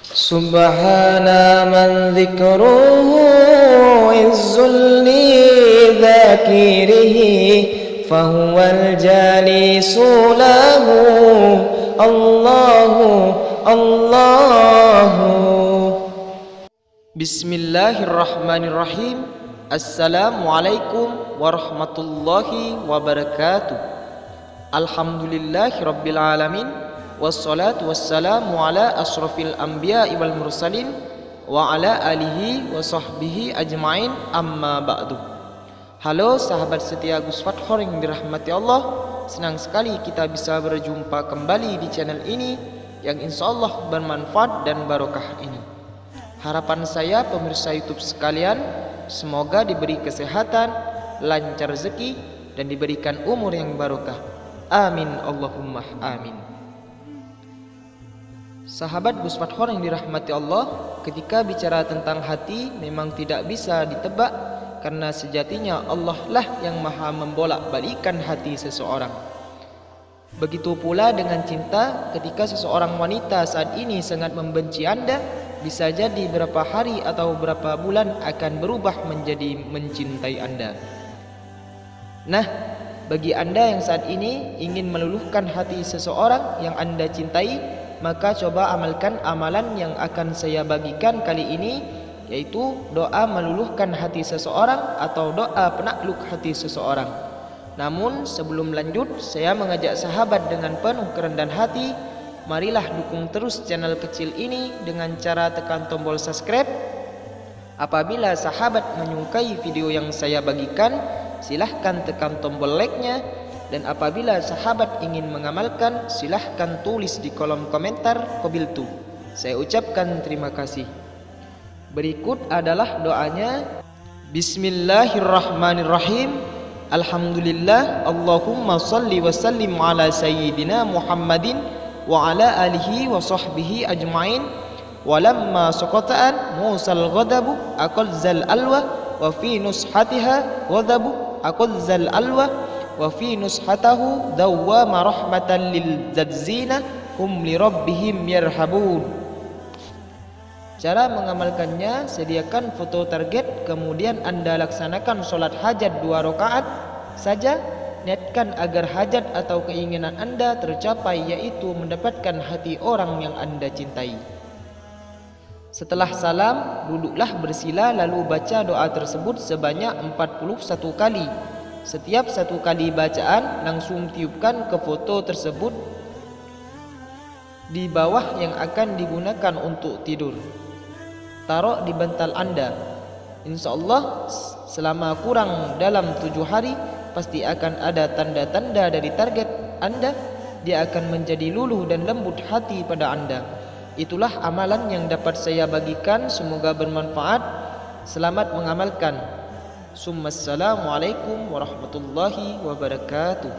Subhana man dhikruhu izzul li dhakirihi fahuwal jalisu lahu Allahu Allahu. Bismillahirrahmanirrahim. Assalamualaikum warahmatullahi wabarakatuh. Alhamdulillahi rabbil alamin. Wassalatu wassalamu ala asrafil anbiya'i wal mursalin wa ala alihi wa sahbihi ajma'in, amma ba'du. Halo sahabat setia Gus Fathor yang dirahmati Allah. Senang sekali kita bisa berjumpa kembali di channel ini yang insyaallah bermanfaat dan barokah ini. Harapan saya pemirsa YouTube sekalian, semoga diberi kesehatan, lancar rezeki, dan diberikan umur yang barokah. Amin Allahumma amin. Sahabat Gus Fathor yang dirahmati Allah, ketika bicara tentang hati memang tidak bisa ditebak, karena sejatinya Allah lah yang maha membolak-balikan hati seseorang. Begitu pula dengan cinta, ketika seseorang wanita saat ini sangat membenci Anda, bisa jadi berapa hari atau berapa bulan akan berubah menjadi mencintai Anda. Nah, bagi Anda yang saat ini ingin meluluhkan hati seseorang yang Anda cintai, maka coba amalkan amalan yang akan saya bagikan kali ini, yaitu doa meluluhkan hati seseorang atau doa penakluk hati seseorang. Namun sebelum lanjut, saya mengajak sahabat dengan penuh kerendahan hati, marilah dukung terus channel kecil ini dengan cara tekan tombol subscribe. Apabila sahabat menyukai video yang saya bagikan, silahkan tekan tombol like-nya. Dan apabila sahabat ingin mengamalkan, silahkan tulis di kolom komentar qabiltu. Saya ucapkan terima kasih. Berikut adalah doanya. Bismillahirrahmanirrahim. Alhamdulillah, Allahumma salli wa sallim ala sayyidina Muhammadin wa ala alihi wa sahbihi ajma'in. Walamma saqata'an musal ghadabu aqazzal alwa wa fi nushatiha ghadabu aqazzal alwa wa fi nushatahu dawwama rahmatan lil zadzina hum li rabbihim yarhabun. Cara mengamalkannya, sediakan foto target, kemudian Anda laksanakan sholat hajat 2 rakaat saja. Niatkan agar hajat atau keinginan Anda tercapai, yaitu mendapatkan hati orang yang Anda cintai. Setelah salam, duduklah bersila lalu baca doa tersebut sebanyak 41 kali. Setiap 1 kali bacaan, langsung tiupkan ke foto tersebut di bawah yang akan digunakan untuk tidur. Taruh di bantal Anda. Insyaallah selama kurang dalam 7 hari pasti akan ada tanda-tanda dari target Anda. Dia akan menjadi luluh dan lembut hati pada Anda. Itulah amalan yang dapat saya bagikan, semoga bermanfaat. Selamat mengamalkan. Assalamualaikum warahmatullahi wabarakatuh.